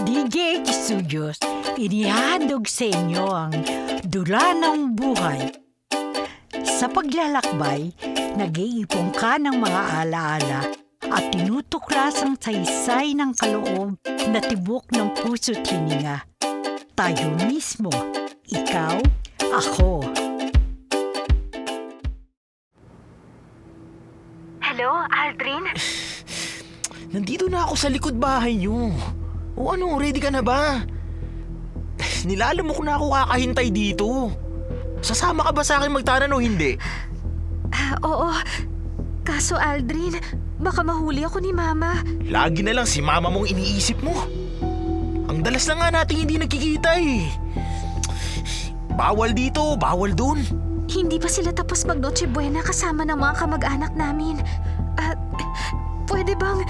DJH Studios, inihandog sa inyo ang Dula ng Buhay. Sa paglalakbay, nag-iipon ka ng mga alaala at tinutuklas ang saysay ng kaloob na tibok ng puso't hininga. Tayo mismo, ikaw, ako. Hello, Aldrin? Nandito na ako sa likod bahay niyo. O ano, ready ka na ba? Nilalam mo kung na ako kakahintay dito. Sasama ka ba sa akin magtanan o hindi? Oo. Kaso Aldrin, baka mahuli ako ni Mama. Lagi na lang si Mama mong iniisip mo. Ang dalas na nga nating hindi nagkikita eh. Bawal dito, bawal dun. Hindi pa sila tapos mag-Noche Buena kasama ng mga kamag-anak namin. Pwede bang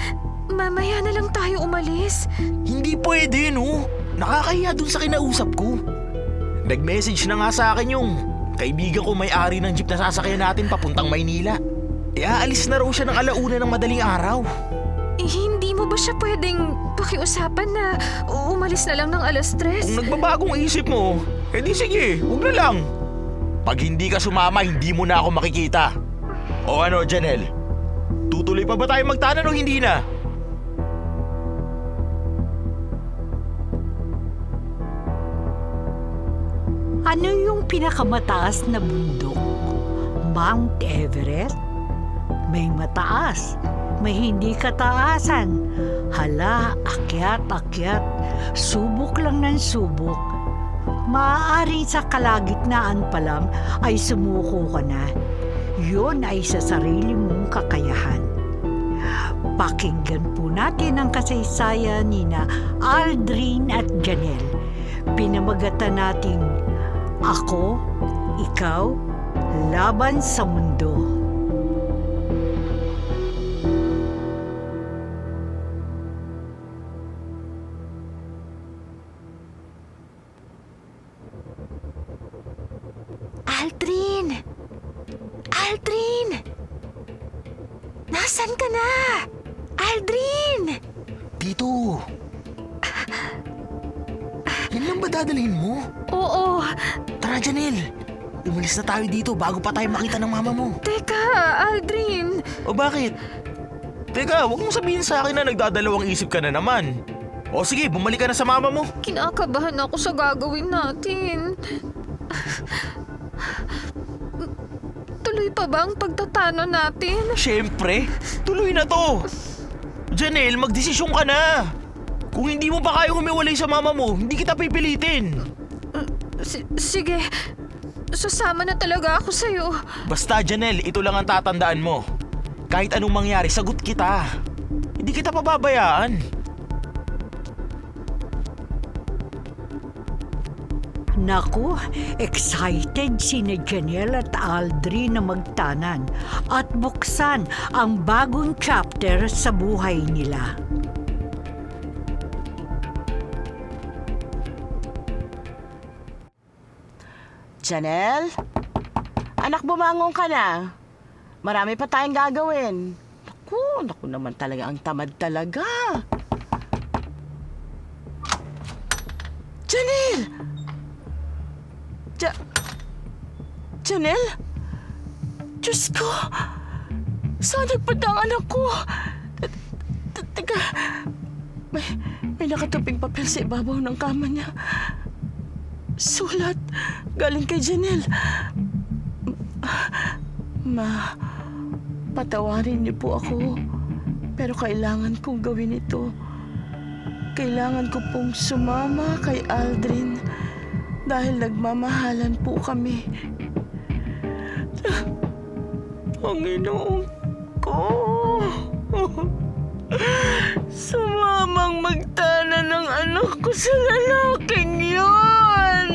mamaya na lang tayo umalis? Hindi pwede, no? Nakakahiya dun sa kinausap ko. Nag-message na nga sa akin yung kaibigan ko may-ari ng jeep na sasakyan natin papuntang Maynila. Aalis na raw siya ng 1:00 ng madaling araw. Hindi mo ba siya pwedeng pakiusapan na umalis na lang ng 3:00? Kung nagbabagong isip mo, edi sige, huwag na lang. Pag hindi ka sumama, hindi mo na ako makikita. O ano, Janelle? Tutuloy pa ba tayo magtanan o hindi na? Ano yung pinakamataas na bundok? Mount Everest? May mataas, may hindi kataasan. Hala, akyat, subok lang ng subok. Maaaring sa kalagitnaan pa lang ay sumuko ka na. Yun ay sa sarili mong kakayahan. Pakinggan po natin ang kasaysayan ni na Aldrin at Janelle. Pinamagatan nating Ako, Ikaw, Laban sa Mundo. Aldrin! Aldrin! Nasaan ka na? Aldrin! Dito. Yan lang ba dadalhin mo? Oo. Tara, Janelle. Umalis na tayo dito bago pa tayo makita ng mama mo. Teka, Aldrin. O bakit? Teka, huwag mong sabihin sa akin na nagdadalawang isip ka na naman. O sige, bumalik ka na sa mama mo. Kinakabahan ako sa gagawin natin. Tuloy pa ba ang pagtatano natin? Siyempre, tuloy na to. Janelle, magdesisyon ka na. Kung hindi mo pa kaya humiwalay sa mama mo, hindi kita pipilitin. Sige, sasama na talaga ako sa'yo. Basta, Janelle, ito lang ang tatandaan mo. Kahit anong mangyari, sagot kita. Hindi kita pababayaan. Naku, excited sina Janelle at Aldrin na magtanan at buksan ang bagong chapter sa buhay nila. Janelle? Anak, bumangon ka na. Marami pa tayong gagawin. Naku naman talaga, ang tamad talaga. Janelle! Janelle? Diyos ko! Saan nagpunta ang anak ko? Teka, may nakatuping papel sa ibabaw ng kama niya. Sulat galing kay Janelle. Ma, patawarin niyo po ako. Pero kailangan kong gawin ito. Kailangan ko pong sumama kay Aldrin dahil nagmamahalan po kami. Panginoon ko, sumamang magtana ng anak ko sa lalaking yun.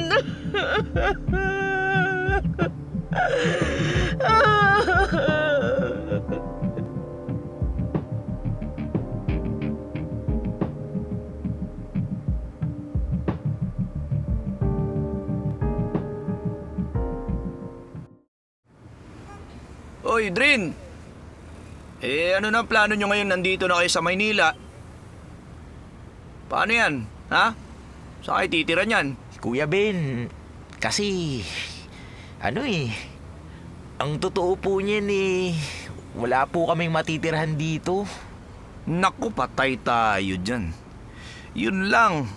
Oy, Drin! Ano na ang plano nyo ngayon nandito na kayo sa Maynila? Paano yan? Ha? Saan kayo titira niyan? Kuya Ben, kasi, ang totoo po niyan wala po kaming matitirhan dito. Naku, patay tayo dyan. Yun lang.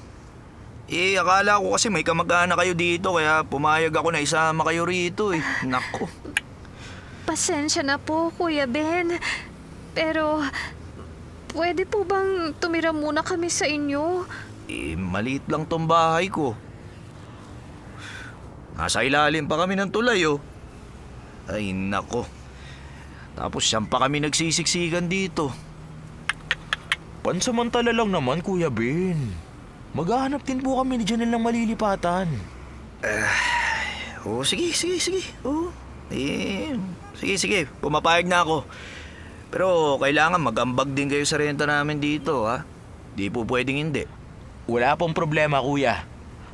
Akala ko kasi may kamag-anak kayo dito kaya pumayag ako na isama kayo rito eh. Naku. Pasensya na po, Kuya Ben. Pero, pwede po bang tumira muna kami sa inyo? Maliit lang tong bahay ko. Nasa ilalim pa kami ng tulay oh. Ay nako. Tapos siyang pa kami nagsisiksikan dito. Pansamantala lang naman, Kuya Ben. Maghahanap din po kami ni Janelle ng malilipatan. Sige. Sige. Pumapayag na ako. Pero kailangan mag-ambag din kayo sa renta namin dito, ha? Di po pwedeng hindi. Wala pong problema, Kuya.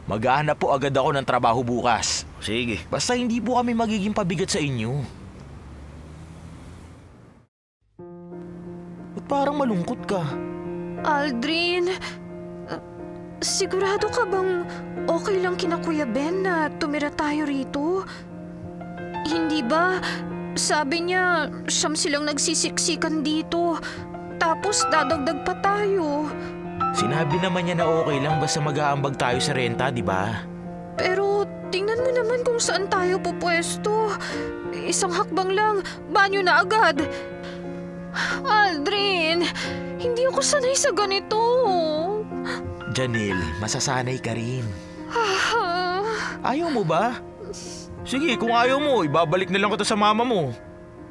Maghahanap po agad ako ng trabaho bukas. Sige. Basta hindi po kami magiging pabigat sa inyo. Ba't parang malungkot ka? Aldrin, sigurado ka bang okay lang kina Kuya Ben na tumira tayo rito? Hindi ba? Sabi niya, siyam silang nagsisiksikan dito. Tapos dadagdag pa tayo. Sinabi naman niya na okay lang basta mag-aambag tayo sa renta, di ba? Pero tingnan mo naman kung saan tayo pupwesto. Isang hakbang lang, banyo na agad. Aldrin, hindi ako sanay sa ganito. Janelle, masasanay ka rin. Ah, Ayaw mo ba? Sige, kung ayaw mo, ibabalik na lang kita sa mama mo.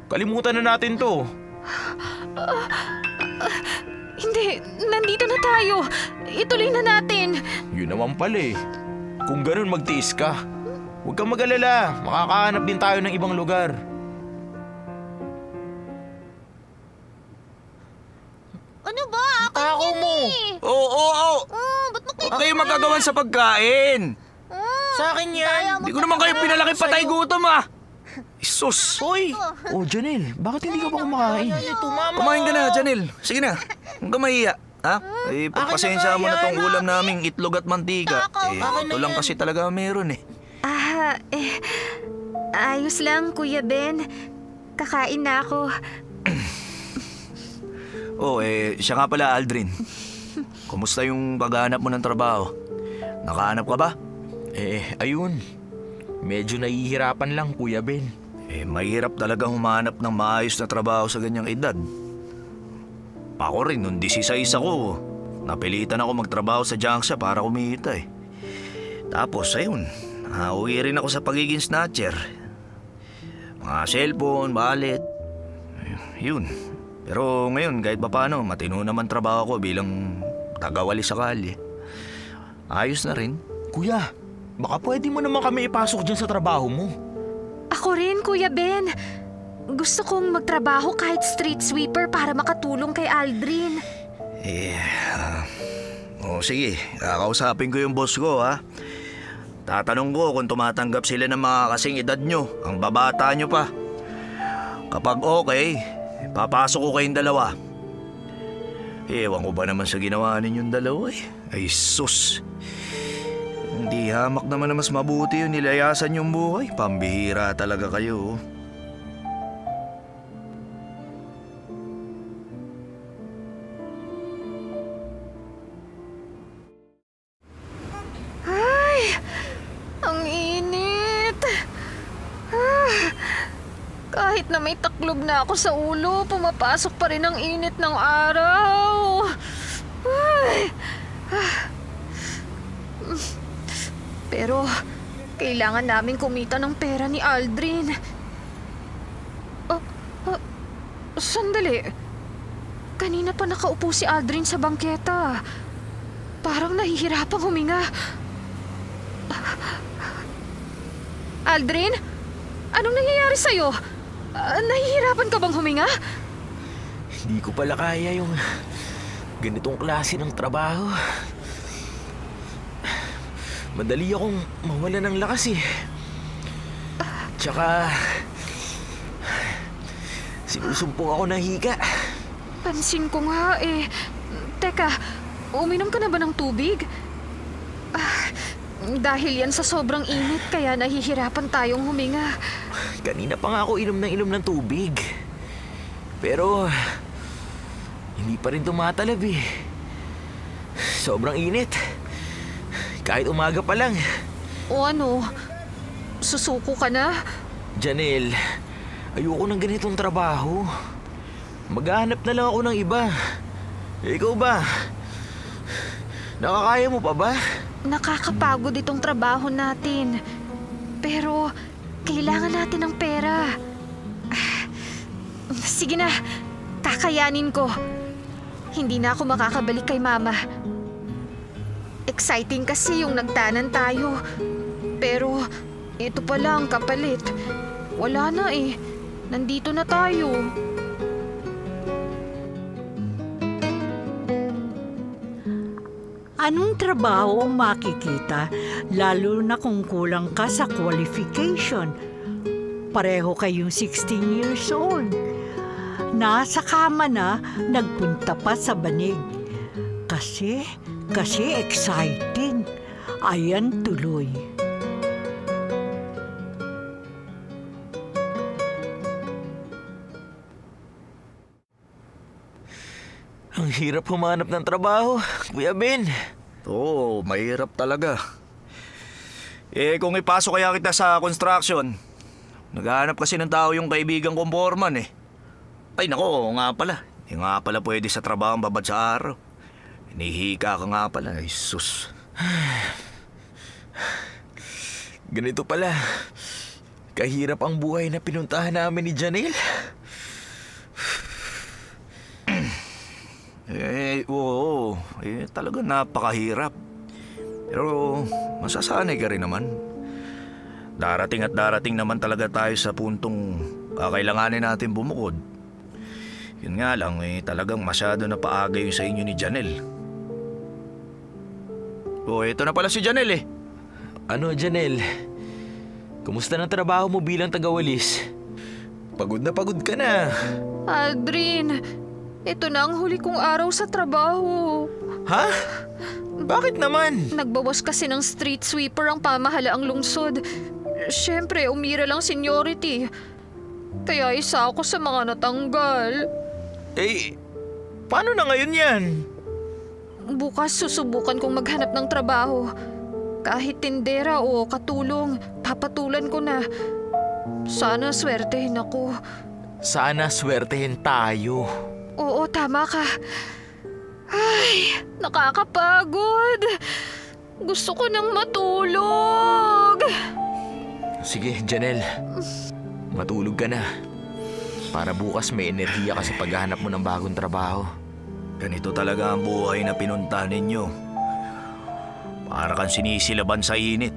Kalimutan na natin to. hindi, nandito na tayo. Ituloy na natin. Yun naman pala eh. Kung ganun, magtiis ka. Huwag kang mag-alala. Makakahanap din tayo ng ibang lugar. Ano ba? Ako mo! Oo. Ba't mo Huwag kayo magagawan sa pagkain. Sa akin yan! Hindi ko naman kayo pinalaki patay gutom ah. Isus. Hoy! Oh, Janelle, bakit hindi ka pa kumakain? Kumain ka na, Janelle. Sige na. Huwag ka mahiya. Ha? Pagpasensya mo na tong ulam naming itlog at mantika. Ito lang kasi talaga meron eh. Ayos lang, Kuya Ben. Kakain na ako. Siya nga pala, Aldrin. Kumusta yung paghahanap mo ng trabaho? Nakahanap ka ba? Ayun. Medyo nahihirapan lang, Kuya Ben. Mahirap talaga humanap ng maayos na trabaho sa ganyang edad. Ako rin, nung 16 ako, napilitan ako magtrabaho sa junk shop para kumita eh. Tapos, ayun, nauwi rin ako sa pagiging snatcher. Mga cellphone, wallet, yun. Pero ngayon, kahit pa paano, matino naman trabaho ko bilang tagawali sa kalye. Ayos na rin. Kuya, baka pwede mo naman kami ipasok dyan sa trabaho mo. Ako rin, Kuya Ben. Gusto kong magtrabaho kahit street sweeper para makatulong kay Aldrin. Sige, kakausapin ko yung boss ko ha. Tatanong ko kung tumatanggap sila ng mga kasing edad nyo, ang babata nyo pa. Kapag okay, papasok ko kayong dalawa. Ewan ko ba naman sa ginawa ninyong dalawa eh. Ay sus. Hindi hamak naman na mas mabuti yung nilayasan yung buhay. Pambihira talaga kayo. Ang init. Kahit na may taklob na ako sa ulo, pumapasok pa rin ang init ng araw. Pero, kailangan namin kumita ng pera ni Aldrin. Sandali. Kanina pa nakaupo si Aldrin sa bangketa. Parang nahihirapang huminga. Aldrin? Anong nangyayari sa'yo? Nahihirapan ka bang huminga? Hindi ko pala kaya yung ganitong klase ng trabaho. Madali akong mawala ng lakas eh. Tsaka, sinusumpong ako ng hika. Pansin ko nga eh. Teka, uminom ka na ba ng tubig? Dahil yan sa sobrang init, kaya nahihirapan tayong huminga. Kanina pa nga ako inom ng tubig. Pero, hindi pa rin tumatalab eh. Sobrang init. Kahit umaga pa lang. O ano, susuko ka na? Janelle, ayoko ng ganitong trabaho. Maghahanap na lang ako ng iba. Ikaw ba? Nakakaya mo pa ba? Nakakapagod itong trabaho natin. Pero, kailangan natin ng pera. Sige na, kakayanin ko. Hindi na ako makakabalik kay Mama. Exciting kasi yung nagtanan tayo. Pero, ito pala ang kapalit. Wala na eh. Nandito na tayo. Anong trabaho ang makikita, lalo na kung kulang ka sa qualification? Pareho kayong 16 years old. Nasa kama na, nagpunta pa sa banig. Kasi exciting. Ayan tuloy. Ang hirap humanap ng trabaho, Kuya Ben. Oo, mahirap talaga. Kung ipasok kaya kita sa construction, naghahanap kasi ng tao yung kaibigan kong foreman eh. Ay nako, nga pala. Hindi nga pala pwede sa trabaho babad sa araw. Hinihika ka nga pala, ay sus. Ganito pala. Kahirap ang buhay na pinuntahan namin ni Janelle. Oo. Talaga napakahirap. Pero masasanay ka rin naman. Darating at darating naman talaga tayo sa puntong kakailanganin natin bumukod. Yun nga lang, talagang masyado na paaga yung sa inyo ni Janelle. Ito na pala si Janelle eh. Ano, Janelle? Kumusta ng trabaho mo bilang tagawalis? Pagod na pagod ka na. Aldrin, ito na ang huli kong araw sa trabaho. Ha? Bakit naman? Nagbawas kasi ng street sweeper ang pamahalaang lungsod. Siyempre, umira lang seniority. Kaya isa ako sa mga natanggal. Paano na ngayon yan? Bukas susubukan kong maghanap ng trabaho. Kahit tindera o katulong, papatulan ko na. Sana swertehin ako. Sana swertehin tayo. Oo, tama ka. Ay, nakakapagod. Gusto ko nang matulog. Sige, Janelle. Matulog ka na. Para bukas may enerhiya ka sa paghahanap mo ng bagong trabaho. Ganito talaga ang buhay na pinunta ninyo. Para kang sinisilaban sa init.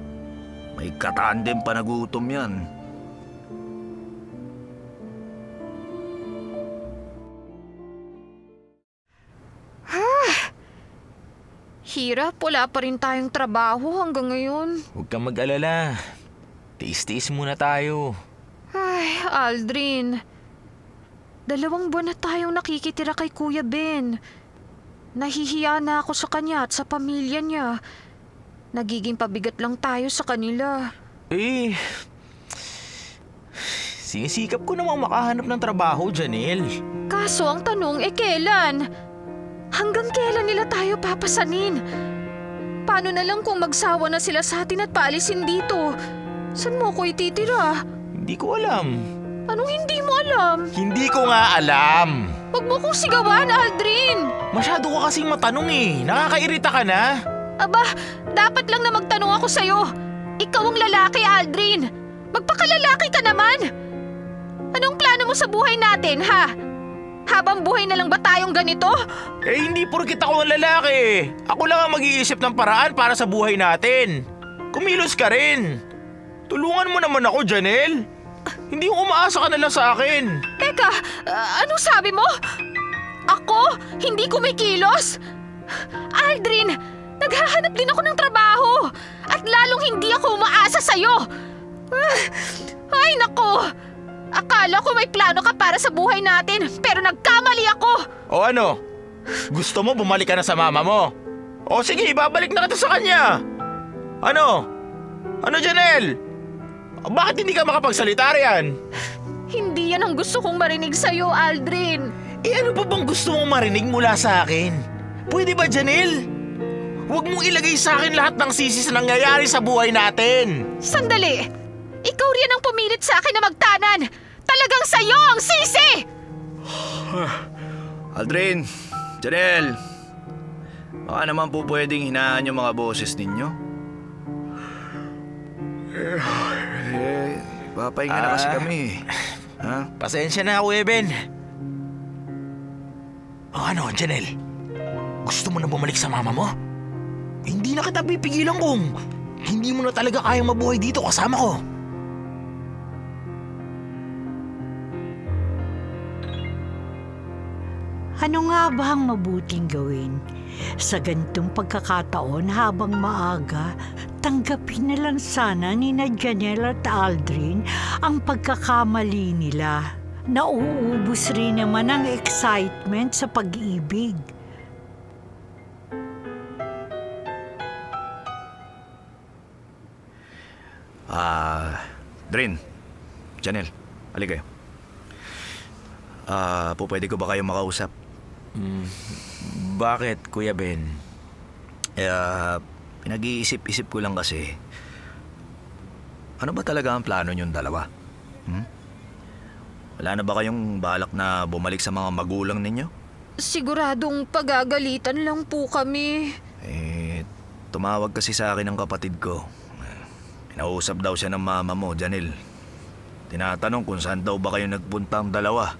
May kataan din pa nagutom yan. Hirap, wala pa rin tayong trabaho hanggang ngayon. Huwag kang mag-alala. Tiis-tiis muna tayo. Ay, Aldrin. 2 buwan na tayong nakikitira kay Kuya Ben. Nahihiya na ako sa kanya at sa pamilya niya. Nagiging pabigat lang tayo sa kanila. Sinisikap ko namang makahanap ng trabaho, Janelle. Kaso ang tanong, kailan? Hanggang kailan nila tayo papasanin? Paano na lang kung magsawa na sila sa atin at paalisin dito? Saan mo ko ititira? Hindi ko alam. Anong hindi mo alam? Hindi ko nga alam. Huwag mo kong sigawan, Aldrin! Masyado ka kasing matanong eh. Nakakairita ka na. Aba, dapat lang na magtanong ako sa'yo. Ikaw ang lalaki, Aldrin. Magpakalalaki ka naman. Anong plano mo sa buhay natin, ha? Habang buhay na lang ba tayong ganito? Hindi porkit ako ang lalaki. Ako lang ang mag-iisip ng paraan para sa buhay natin. Kumilos ka rin. Tulungan mo naman ako, Janelle. Hindi ko umaasa ka na lang sa akin. Teka, anong sabi mo? Ako? Hindi kumikilos? Aldrin, naghahanap din ako ng trabaho. At lalong hindi ako umaasa sa'yo. Ay, nako. Akala ko may plano ka para sa buhay natin, pero nagkamali ako. O ano? Gusto mo bumalik ka na sa mama mo? O sige, ibabalik na kita sa kanya. Ano? Ano, Janelle? Bakit hindi ka makapagsalita riyan? Hindi yan ang gusto kong marinig sa'yo, Aldrin. Ano pa bang gusto mong marinig mula sa akin? Pwede ba, Janelle? Huwag mong ilagay sa akin lahat ng sisi sa nangyayari sa buhay natin. Sandali! Ikaw riyan ang pumilit sa akin na magtanan! Talagang sa'yo ang sisi! Aldrin, Janelle, baka naman po pwedeng hinaan yung mga boses ninyo. Papahinga na kasi kami. Ha? Pasensya na, Kuya Ben. O ano, Janelle? Gusto mo na bumalik sa mama mo? Hindi na kita pipigilan kung hindi mo na talaga kayang mabuhay dito kasama ko. Ano nga ba ang mabuting gawin? Sa ganitong pagkakataon habang maaga, tanggapin na lang sana ni Janelle at Aldrin ang pagkakamali nila. Nauubos rin naman ang excitement sa pag-ibig. Drin, Janelle, halika kayo. Pwede ko ba kayo makausap? Bakit, Kuya Ben? Pinag-iisip-isip ko lang kasi. Ano ba talaga ang plano niyong dalawa? Wala na ba kayong balak na bumalik sa mga magulang ninyo? Siguradong pagagalitan lang po kami. Tumawag kasi sa akin ng kapatid ko. Kinausap daw siya ng mama mo, Janelle. Tinatanong kung saan daw ba kayo nagpunta ang dalawa.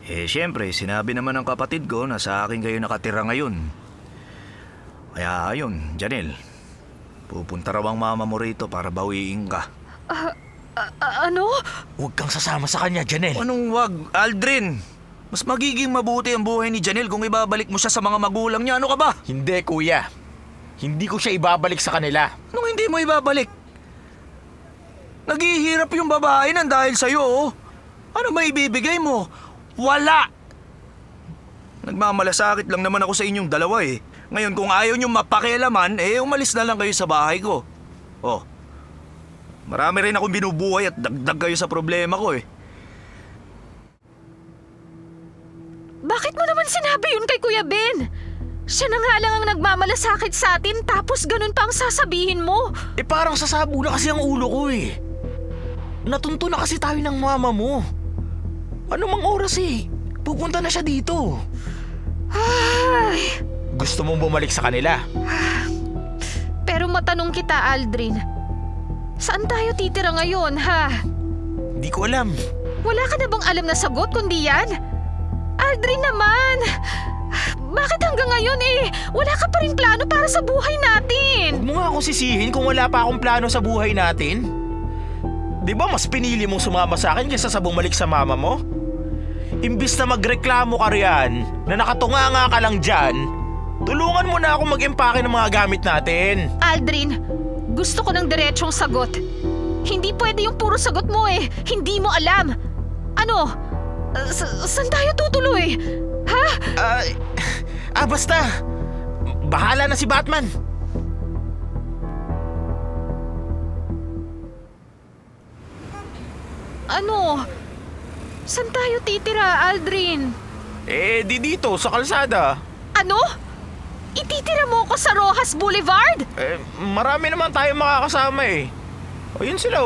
Siyempre, sinabi naman ng kapatid ko na sa akin kayo nakatira ngayon. Kaya ayun, Janelle, pupunta raw ang mama mo rito para bawiin ka. Ano? Huwag kang sasama sa kanya, Janelle. Anong wag, Aldrin? Mas magiging mabuti ang buhay ni Janelle kung ibabalik mo siya sa mga magulang niya. Ano ka ba? Hindi, Kuya. Hindi ko siya ibabalik sa kanila. Anong hindi mo ibabalik? Naghihirap yung babae nang dahil sa'yo, oh. Ano ba ibibigay mo? Wala! Nagmamalasakit lang naman ako sa inyong dalawa eh. Ngayon kung ayaw nyo mapakialaman, umalis na lang kayo sa bahay ko. Oh, marami rin akong binubuhay at dagdag kayo sa problema ko eh. Bakit mo naman sinabi yun kay Kuya Ben? Siya na nga lang ang nagmamalasakit sa atin tapos ganun pa ang sasabihin mo. Parang sasabo na kasi ang ulo ko eh. Natunto na kasi tayo ng mama mo. Ano mang oras pupunta na siya dito. Ay, Gusto mong bumalik sa kanila? pero matanong kita, Aldrin. Saan tayo titira ngayon, ha? Di ko alam. Wala ka na bang alam na sagot kundi yan? Aldrin naman! Bakit hanggang ngayon wala ka pa rin plano para sa buhay natin? Huwag mo nga akong sisihin kung wala pa akong plano sa buhay natin. Di ba mas pinili mong sumama sa akin kaysa sa bumalik sa mama mo? Imbis na magreklamo ka riyan, na nakatunganga ka lang dyan, tulungan mo na ako mag-empake ng mga gamit natin. Aldrin, gusto ko ng diretsong sagot. Hindi pwede yung puro sagot mo Hindi mo alam. Ano? Saan tayo tutuloy? Ha? Basta. Bahala na si Batman. Ano? Saan tayo titira, Aldrin? Di dito, sa kalsada. Ano? Ititira mo ko sa Rojas Boulevard? Marami naman tayo makakasama Ayun sila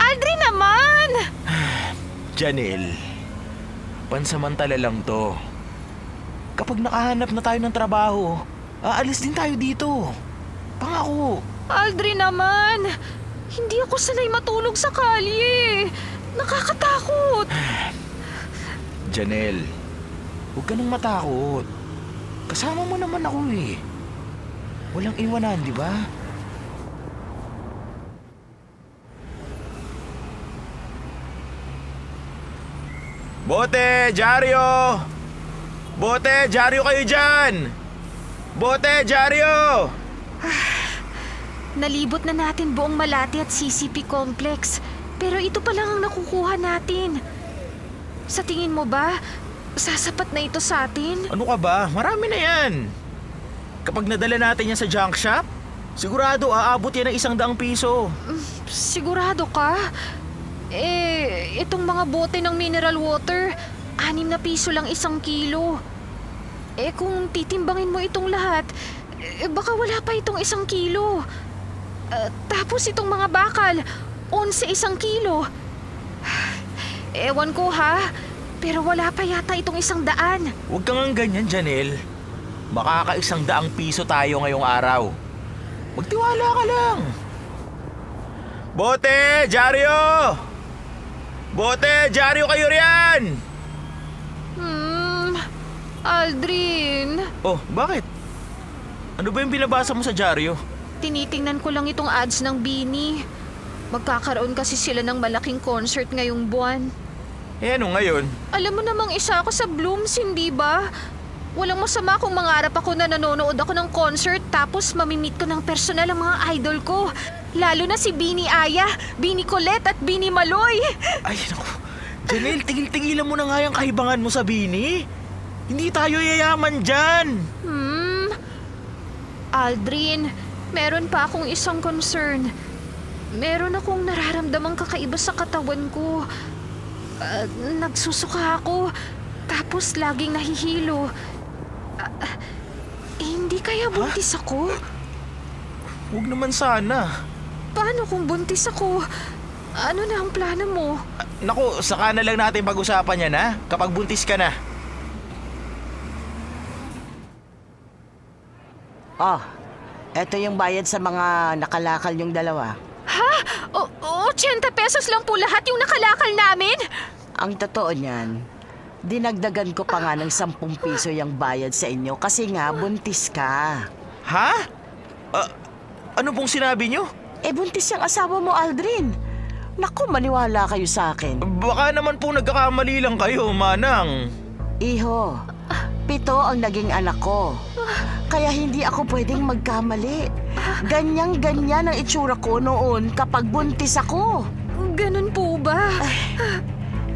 Aldrin naman! Janelle, pansamantala lang to. Kapag nakahanap na tayo ng trabaho, aalis din tayo dito. Pangako. Aldrin naman! Hindi ako sanay matulog sa kalye. Nakakatakot. Janelle, huwag ka nang matakot. Kasama mo naman ako Walang iwanan, di ba? Bote, dyaryo! Bote, dyaryo kayo dyan! Bote, dyaryo! Nalibot na natin buong Malate at CCP Complex. Pero ito pa lang ang nakukuha natin. Sa tingin mo ba, sasapat na ito sa atin? Ano ka ba? Marami na yan. Kapag nadala natin yan sa junk shop, sigurado aabot yan ng 100 piso. Sigurado ka? Itong mga bote ng mineral water, 6 na piso lang 1 kilo. Kung titimbangin mo itong lahat, baka wala pa itong 1 kilo. Tapos itong mga bakal, 11 1 kilo. Ewan ko ha, pero wala pa yata itong 100. Huwag kang ang ganyan, Janelle. Makaka-100 piso tayo ngayong araw. Magtiwala ka lang. Bote, dyaryo! Bote, dyaryo kayo riyan! Aldrin, Oh, bakit? Ano ba yung binabasa mo sa dyaryo? tinitingnan ko lang itong ads ng Bini. Magkakaroon kasi sila ng malaking concert ngayong buwan. Ano ngayon? Alam mo namang isa ako sa Blooms, hindi ba? Walang masama kung mangarap ako na nanonood ako ng concert tapos mamimit ko ng personal ang mga idol ko. Lalo na si Bini Aya, Bini Colette at Bini Maloy. Ay, naku. Janelle, tigil-tigilan mo na nga yung kahibangan mo sa Bini. Hindi tayo yayaman dyan. Aldrin, meron pa akong isang concern. Meron akong nararamdamang kakaiba sa katawan ko. Nagsusuka ako, tapos laging nahihilo. Hindi kaya buntis ako? Huwag naman sana. Paano kung buntis ako? Ano na ang plano mo? Naku, saka na lang natin pag-usapan yan ha, kapag buntis ka na. Oh, eto yung bayad sa mga nakalakal yung dalawa. Ha? 80 pesos lang po lahat yung nakalakal namin? Ang totoo niyan, dinagdagan ko pa nga ng 10 piso yung bayad sa inyo kasi nga buntis ka. Ha? Ano pong sinabi nyo? Buntis yung asawa mo, Aldrin. Naku, maniwala kayo sa akin. Baka naman po nagkakamali lang kayo, Manang. Iho, 7 ang naging anak ko. Kaya hindi ako pwedeng magkamali. Ganyan-ganyan ang itsura ko noon kapag buntis ako. Ganun po ba?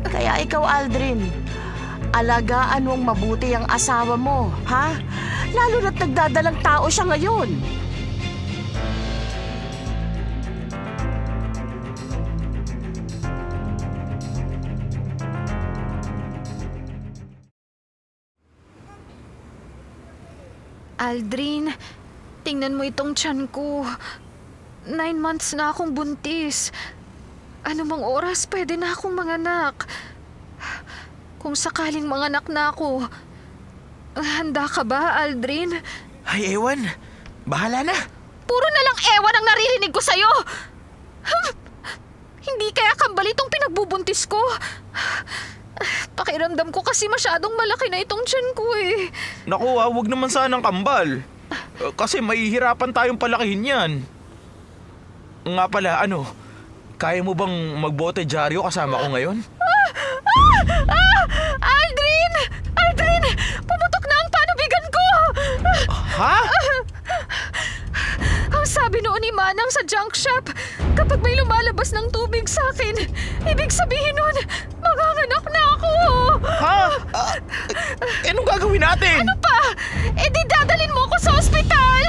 Kaya ikaw, Aldrin, alagaan mong mabuti ang asawa mo, ha? Lalo na't nagdadalang tao siya ngayon. Aldrin, tingnan mo itong tiyan ko. 9 months na akong buntis. Ano mang oras pwede na akong manganak. Kung sakaling manganak na ako, handa ka ba, Aldrin? Ay, ewan. Bahala na. Puro na lang ewan ang naririnig ko sa'yo! Hindi kaya kambal itong pinagbubuntis ko. Pakiramdam ko kasi masyadong malaki na itong tiyan ko eh. Naku, huwag naman sanang kambal. Kasi mahihirapan tayong palakihin yan. Nga pala, kaya mo bang magbote dyaryo kasama ko ngayon? Aldrin! Aldrin! Pumutok na ang panubigan ko! Ha? Ang sabi noon ni Manang sa junk shop, kapag may lumalabas ng tubig sa akin, ibig sabihin nun, manganganak na ako! Ha? Anong gagawin natin? Ano pa? Di dadalhin mo ako sa ospital!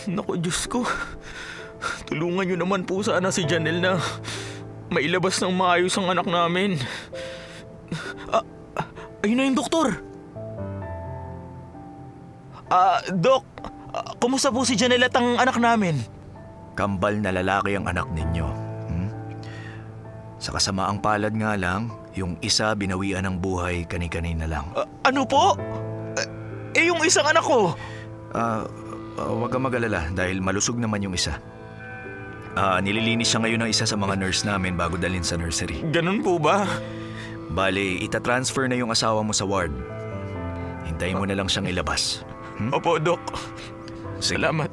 Naku, Diyos ko. Tulungan niyo naman po sana si Janelle na mailabas ng maayos ang anak namin. Ayun na yung doktor. Dok, kumusta po si Janelle at ang anak namin? Kambal na lalaki ang anak ninyo. Sa kasamaang palad nga lang, yung isa binawian ng buhay kani-kanina lang. Ano po? Yung isang anak ko. Huwag kang mag-alala dahil malusog naman yung isa. Nililinis siya ngayon ng isa sa mga nurse namin bago dalhin sa nursery. Ganun po ba? Bale, itatransfer na yung asawa mo sa ward. Hintayin mo na lang siyang ilabas. Opo, Dok. Salamat.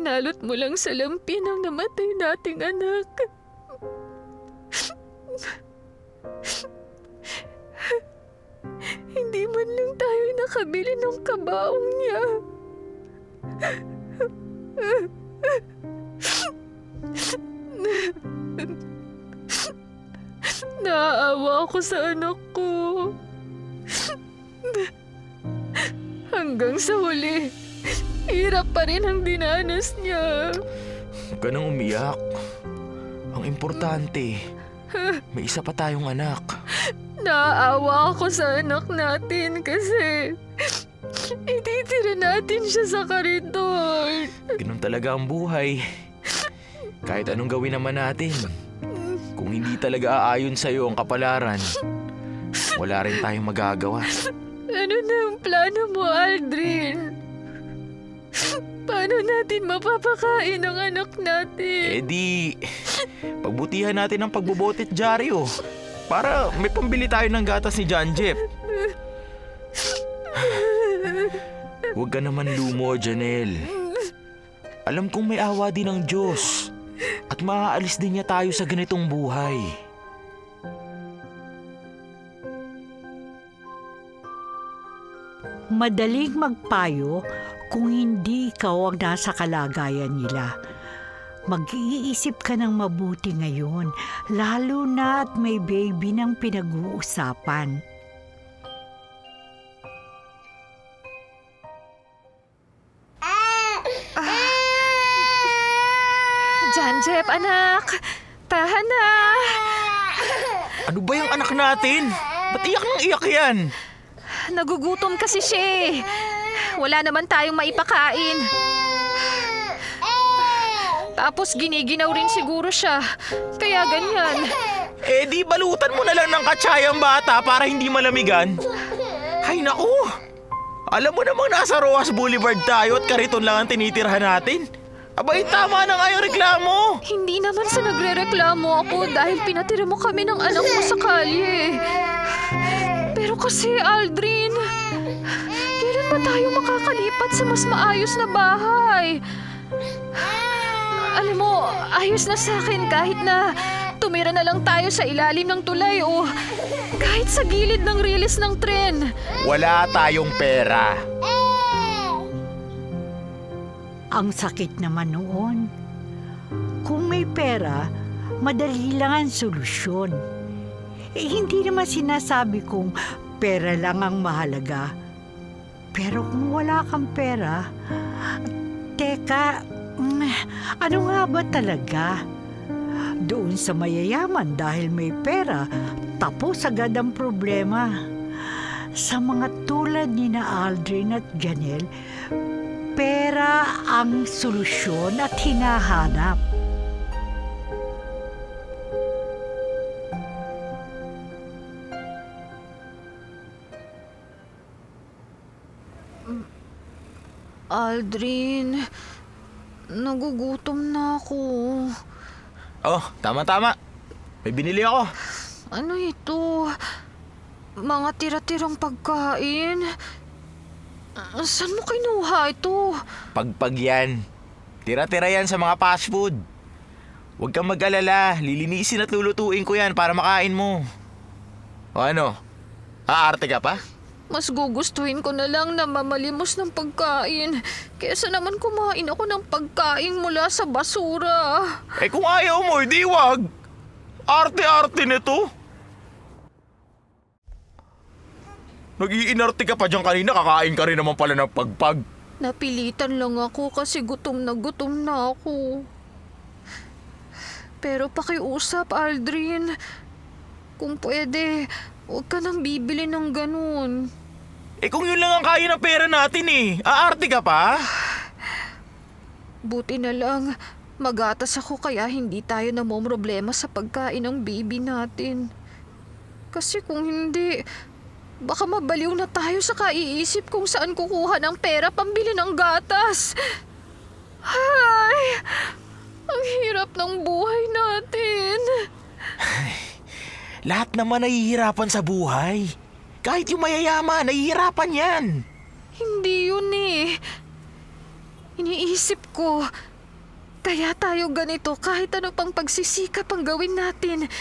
ibinalot mo lang sa lampi ng namatay nating anak. Hindi man lang tayo nakabili ng kabaong niya. Naaawa ako sa anak ko. Hanggang sa huli, hirap pa rin ang dinanas niya. Huwag ka nang umiyak. Ang importante, may isa pa tayong anak. Naaawa ako sa anak natin kasi ititira natin siya sa kariton. Ganun talaga ang buhay. Kahit anong gawin naman natin, kung hindi talaga aayon sa'yo ang kapalaran, wala rin tayong magagawa. Ano na ang plano mo, Aldrin? Paano natin mapapakain ang anak natin? Eh di, pagbutihan natin ang pagbobotit dyaryo para may pambili tayo ng gatas ni John Jeff. Huwag ka naman lumo, Janelle. Alam kong may awa din ng Diyos at maaalis din niya tayo sa ganitong buhay. Madaling magpayo kung hindi ikaw ang nasa kalagayan nila. Mag-iisip ka ng mabuti ngayon, lalo na at may baby ng pinag-uusapan. John Jeff, anak! Tahan na! Ano ba yung anak natin? Ba't iyak ng iyak yan? Nagugutom kasi siya eh. Wala naman tayong maipakain. Tapos giniginaw rin siguro siya. Kaya ganyan. Eh di balutan mo na lang ng katsayang bata para hindi malamigan. Hay naku! Alam mo namang nasa Rojas Boulevard tayo at kariton lang ang tinitirhan natin. Abay, tama na nga yung reklamo. Hindi naman sa nagre-reklamo ako dahil pinatira mo kami ng anak mo sa kalye. Pero kasi, Aldrin, kailan ba tayo makakalipat sa mas maayos na bahay? Alam mo, ayos na sa akin kahit na tumira na lang tayo sa ilalim ng tulay o kahit sa gilid ng rilis ng tren. Wala tayong pera. Ang sakit naman noon. Kung may pera, madali lang ang solusyon. Eh, hindi naman sinasabi kong pera lang ang mahalaga. Pero kung wala kang pera, teka, ano nga ba talaga? Doon sa mayayaman dahil may pera, tapos agad ang problema. Sa mga tulad ni na Aldrin at Janelle, pera ang solusyon at hinahanap. Aldrin, nagugutom na ako. Oh, tama-tama. May binili ako. Ano ito? Mga tira-tirang pagkain? Saan mo kinuha ito? Pagpag yan. Tira-tira yan sa mga fast food. Huwag kang mag-alala. Lilinisin at lulutuin ko yan para makain mo. O ano? Aarte ka pa? Mas gugustuhin ko na lang na mamalimos ng pagkain kaysa naman kumain ako ng pagkain mula sa basura. Eh kung ayaw mo, di wag. Arte-arte nito. Nag-iinarte ka pa dyan kanina, kakain ka rin naman pala ng pagpag. Napilitan lang ako kasi gutom na ako. Pero pakiusap, Aldrin. Kung pwede, huwag ka nang bibili ng ganun. Eh kung yun lang ang kaya ng pera natin eh, aarte ka pa? Buti na lang, magatas ako kaya hindi tayo namomroblema sa pagkain ng baby natin. Kasi kung hindi, baka mabaliw na tayo sa kaiisip kung saan kukuha ng pera pambili ng gatas. Ay, ang hirap ng buhay natin. Lahat naman nahihirapan sa buhay. Kahit yung mayayaman, nahihirapan yan. Hindi yun eh. Iniisip ko, Kaya tayo ganito kahit ano pang pagsisikap ang gawin natin.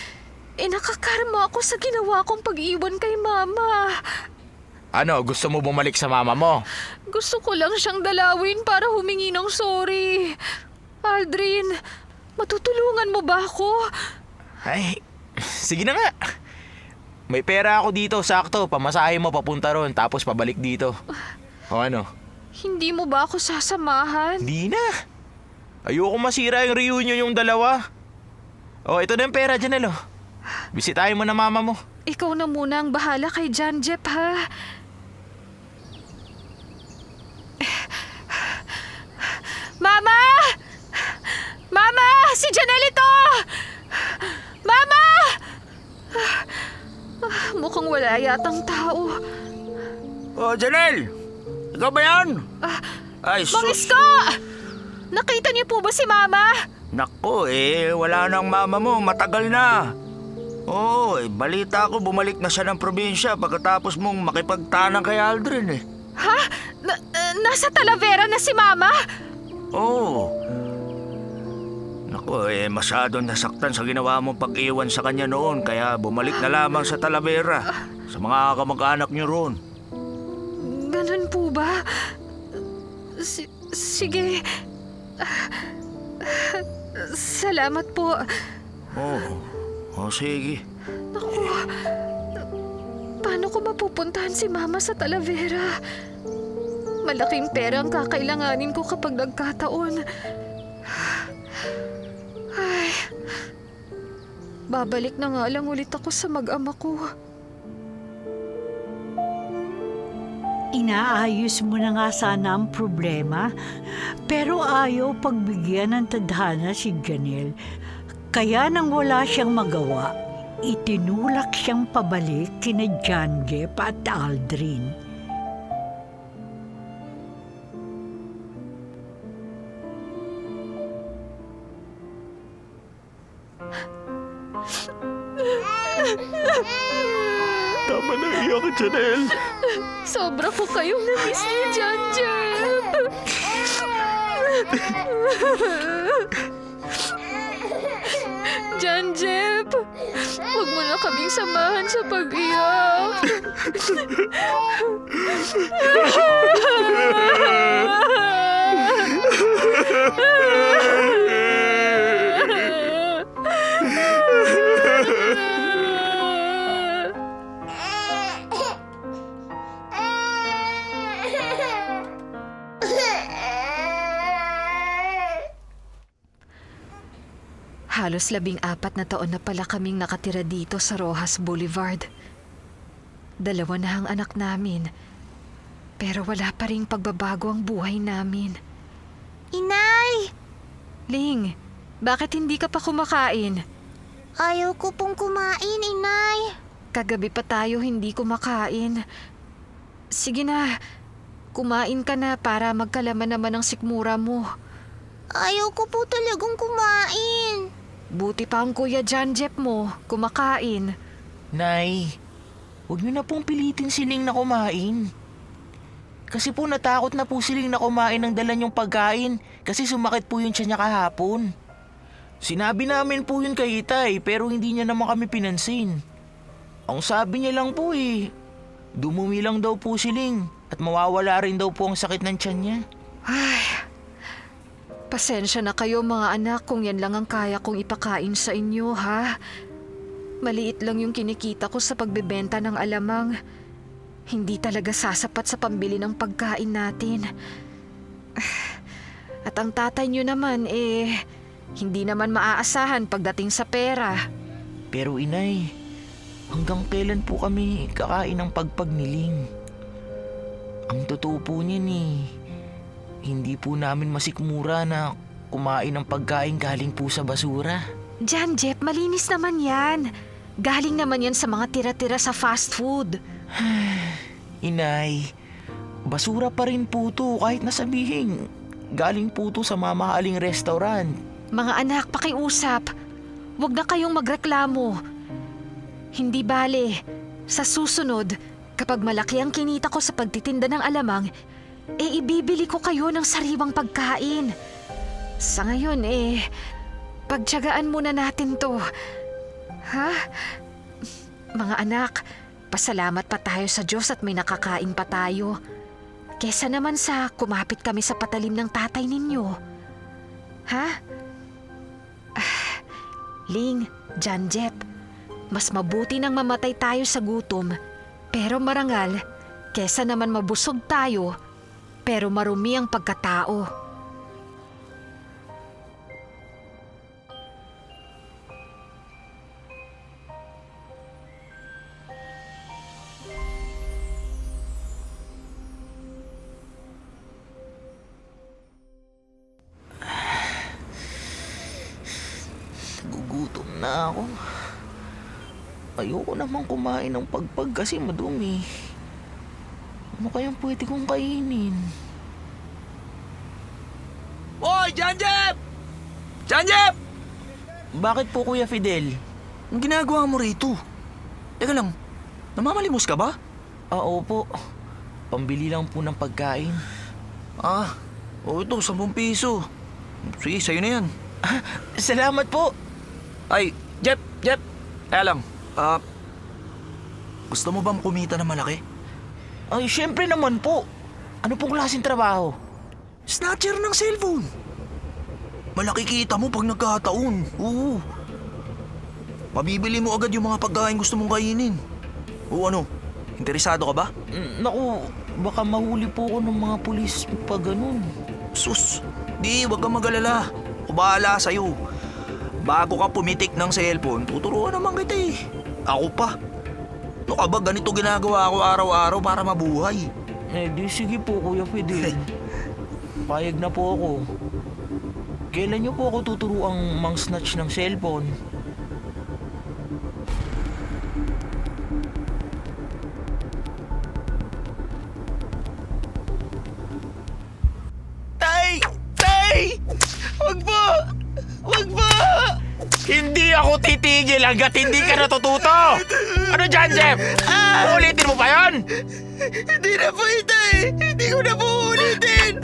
Nakakarma ako sa ginawa kong pag-iwan kay Mama. Ano, gusto mo bumalik sa mama mo? Gusto ko lang siyang dalawin para humingi ng sorry. Aldrin, matutulungan mo ba ako? Ay, sige na nga. May pera ako dito, sakto. Pamasahe mo papunta ron, tapos pabalik dito. O ano? Hindi mo ba ako sasamahan? Di na. Ayoko masira yung reunion yung dalawa. O, ito na yung pera, Janelle. Bisitahin mo na mama mo. Ikaw na muna ang bahala kay John Jeff, ha? Mama! Mama! Si Janelle ito! Mama! Mukhang wala yatang tao. Oh, Janelle! Ikaw ba yan? Ay, Mang Isko! Nakita niyo po ba si Mama? Nako, wala nang mama mo. Matagal na. Oo, balita ko bumalik na siya ng probinsya pagkatapos mong makipagtanang kay Aldrin Ha? Nasa Talavera na si Mama? Oo. Nako, masyadong nasaktan sa ginawa mong pag-iwan sa kanya noon kaya bumalik na lamang sa Talavera sa mga kamag-anak niyo roon. Ganun po ba? Sige. Salamat po. Oo, sige. Naku, paano ko mapupuntahan si Mama sa Talavera? Malaking pera ang kakailanganin ko kapag nagkataon. Ay, babalik na nga lang ulit ako sa mag-ama ko. Inaayos mo na nga sana ang problema, pero ayaw pagbigyan ng tadhana si Janelle. Kaya nang wala siyang magawa, itinulak siyang pabalik kina John Jeff at Aldrin. Tama na, iyak, Janelle. Sobra ko kayong na-miss ni John Jeff. John Jeff, huwag mo na kaming samahan sa pag-iyak. Halos 14 na taon na pala kaming nakatira dito sa Rojas Boulevard. 2 na ang anak namin, pero wala pa ring pagbabago ang buhay namin. Inay! Ling, bakit hindi ka pa kumakain? Ayaw ko pong kumain, Inay. Kagabi pa tayo hindi kumakain. Sige na, kumain ka na para magkalaman naman ang sikmura mo. Ayaw ko po talagang kumain. Buti pa ang Kuya John Jeff mo, kumakain. Nay, huwag niyo na pong pilitin si Ling na kumain. Kasi po natakot na po si Ling na kumain ng dala niyong pagkain kasi sumakit po yung tiyan niya kahapon. Sinabi namin po yun kay Itay pero hindi niya naman kami pinansin. Ang sabi niya lang po dumumi lang daw po si Ling at mawawala rin daw po ang sakit ng tiyan niya. Ay, pasensya na kayo mga anak kung yan lang ang kaya kong ipakain sa inyo, ha? Maliit lang yung kinikita ko sa pagbebenta ng alamang. Hindi talaga sasapat sa pambili ng pagkain natin. At ang tatay nyo naman, hindi naman maaasahan pagdating sa pera. Pero Inay, hanggang kailan po kami kakain ng pagpagniling? Ang totoo po niyan hindi po namin masikmura na kumain ng pagkain galing po sa basura. John Jeff, malinis naman yan. Galing naman yan sa mga tira-tira sa fast food. Inay, basura pa rin po to kahit nasabihin. Galing po to sa mamahaling restaurant. Mga anak, pakiusap. Huwag na kayong magreklamo. Hindi bale. Sa susunod, kapag malaki ang kinita ko sa pagtitinda ng alamang, ibibili ko kayo ng sariwang pagkain. Sa ngayon pagtiyagaan muna natin to. Ha? Mga anak, pasalamat pa tayo sa Diyos at may nakakain pa tayo. Kesa naman sa kumapit kami sa patalim ng tatay ninyo. Ha? Ling, John Jeff, mas mabuti nang mamatay tayo sa gutom, pero marangal, kesa naman mabusog tayo, pero marumi ang pagkatao. Gugutom na ako. Ayoko namang kumain ng pagpag kasi madumi. Ano kayang pwede kong kainin? Hoy, John Jeff! John Jeff! Bakit po, Kuya Fidel? Ang ginagawa mo rito? Teka lang, namamalimos ka ba? Opo. Pambili lang po ng pagkain. Ito, 10 piso. Sige, sa'yo na yan. Salamat po. Ay, Jeff! Kaya lang, gusto mo bang kumita na malaki? Ay, syempre naman po. Ano pong klaseng trabaho? Snatcher ng cellphone. Malaki kita mo pag nagkataon. Oo. Mabibili mo agad yung mga pagkain gusto mong kainin. O ano, interesado ka ba? Naku, baka mahuli po ako ng mga pulis pag ganun. Sus, wag kang mag-alala. Ako bahala sa'yo. Bago ka pumitik ng cellphone, tuturuan naman kita eh. Ako pa. Ano ka ba, ganito ginagawa ko araw-araw para mabuhay. Di sige po, Kuya Fidel. Payag na po ako. Kailan niyo po ako tuturuang mang-snatch ng cellphone? Tay! Wag po! Hindi ako titigil hanggat hindi ka natututo! Ano dyan, Jeff? Ulitin mo pa yun? Hindi na po, Itay! Hindi ko na po ulitin!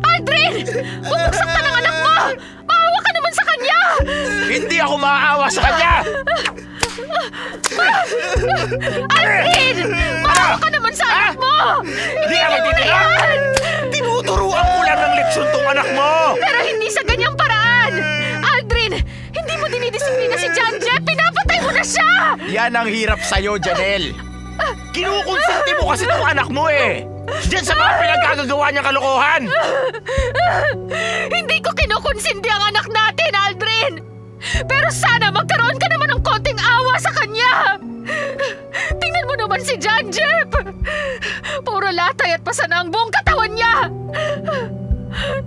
Aldrin! Huwag mong saktan ang anak mo! Maawa ka naman sa kanya! Hindi ako maaawa sa kanya! Aldrin! Maawa ka naman sa anak mo! Hindi ka magtitigil! Tinuturuan ko lang ng leksyon tong anak mo! Pero hindi sa ganyang paraan! Aldrin! Hindi mo dinidisiplina si John Jeff! Pinapatay mo na siya! Yan ang hirap sa'yo, Janelle. Kinukonsulti mo kasi tong anak mo eh. Diyan sa mga pinagkagagawa niyang kalokohan. Hindi ko kinukonsinti ang anak natin, Aldrin! Pero sana magkaroon ka naman ng konting awa sa kanya! Tingnan mo naman si John Jeff! Puro latay at pasa na ang buong katawan niya!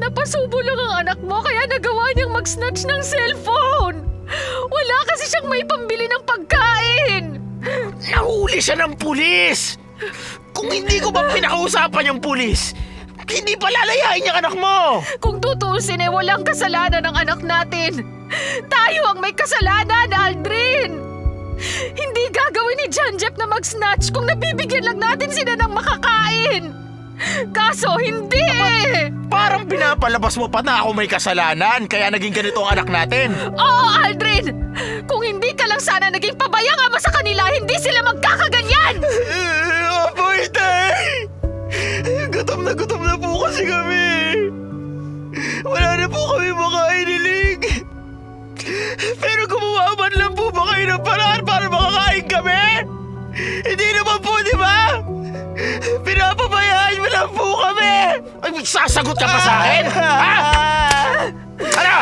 Napasubo lang ang anak mo kaya nagawa niyang mag-snatch ng cellphone! Wala kasi siyang may pambili ng pagkain! Nahuli siya ng pulis! Kung hindi ko ba pinakausapan yung pulis, hindi pa lalayain yung anak mo! Kung tutuusin walang kasalanan ng anak natin! Tayo ang may kasalanan, Aldrin! Hindi gagawin ni John Jeff na mag-snatch kung nabibigyan lang natin sila ng makakain! Kaso hindi Parang pinapalabas mo pa na ako may kasalanan kaya naging ganito ang anak natin. Oo, Aldrin! Kung hindi ka lang sana naging pabayang ama sa kanila, hindi sila magkakaganyan! Opo, Itay! Gutom na po kasi kami. Wala na po kami makainilig. Pero gumawa man lang po ba kayo ng paraan para makakain kami? Hindi naman po, di ba? Pinapabayaan mo lang po kami! Ay, sasagot ka pa sa akin? Ha? Ano?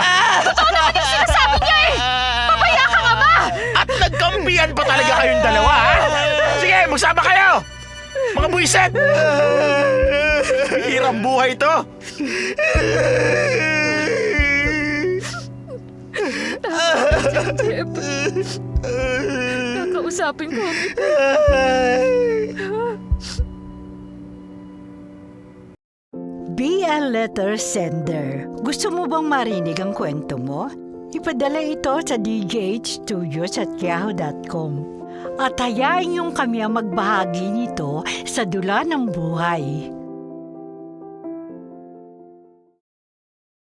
Totoo naman yung sinasabi niya eh! Papaya ka nga ba? At nagkampihan pa talaga kayong dalawa, ha? Sige, magsama kayo! Mga buwiset! Hirang buhay to! Jeff, kakausapin ko ang Be a letter sender. Gusto mo bang marinig ang kwento mo? Ipadala ito sa djhstudios@yahoo.com at hayaan niyong kami ang magbahagi nito sa Dula ng Buhay.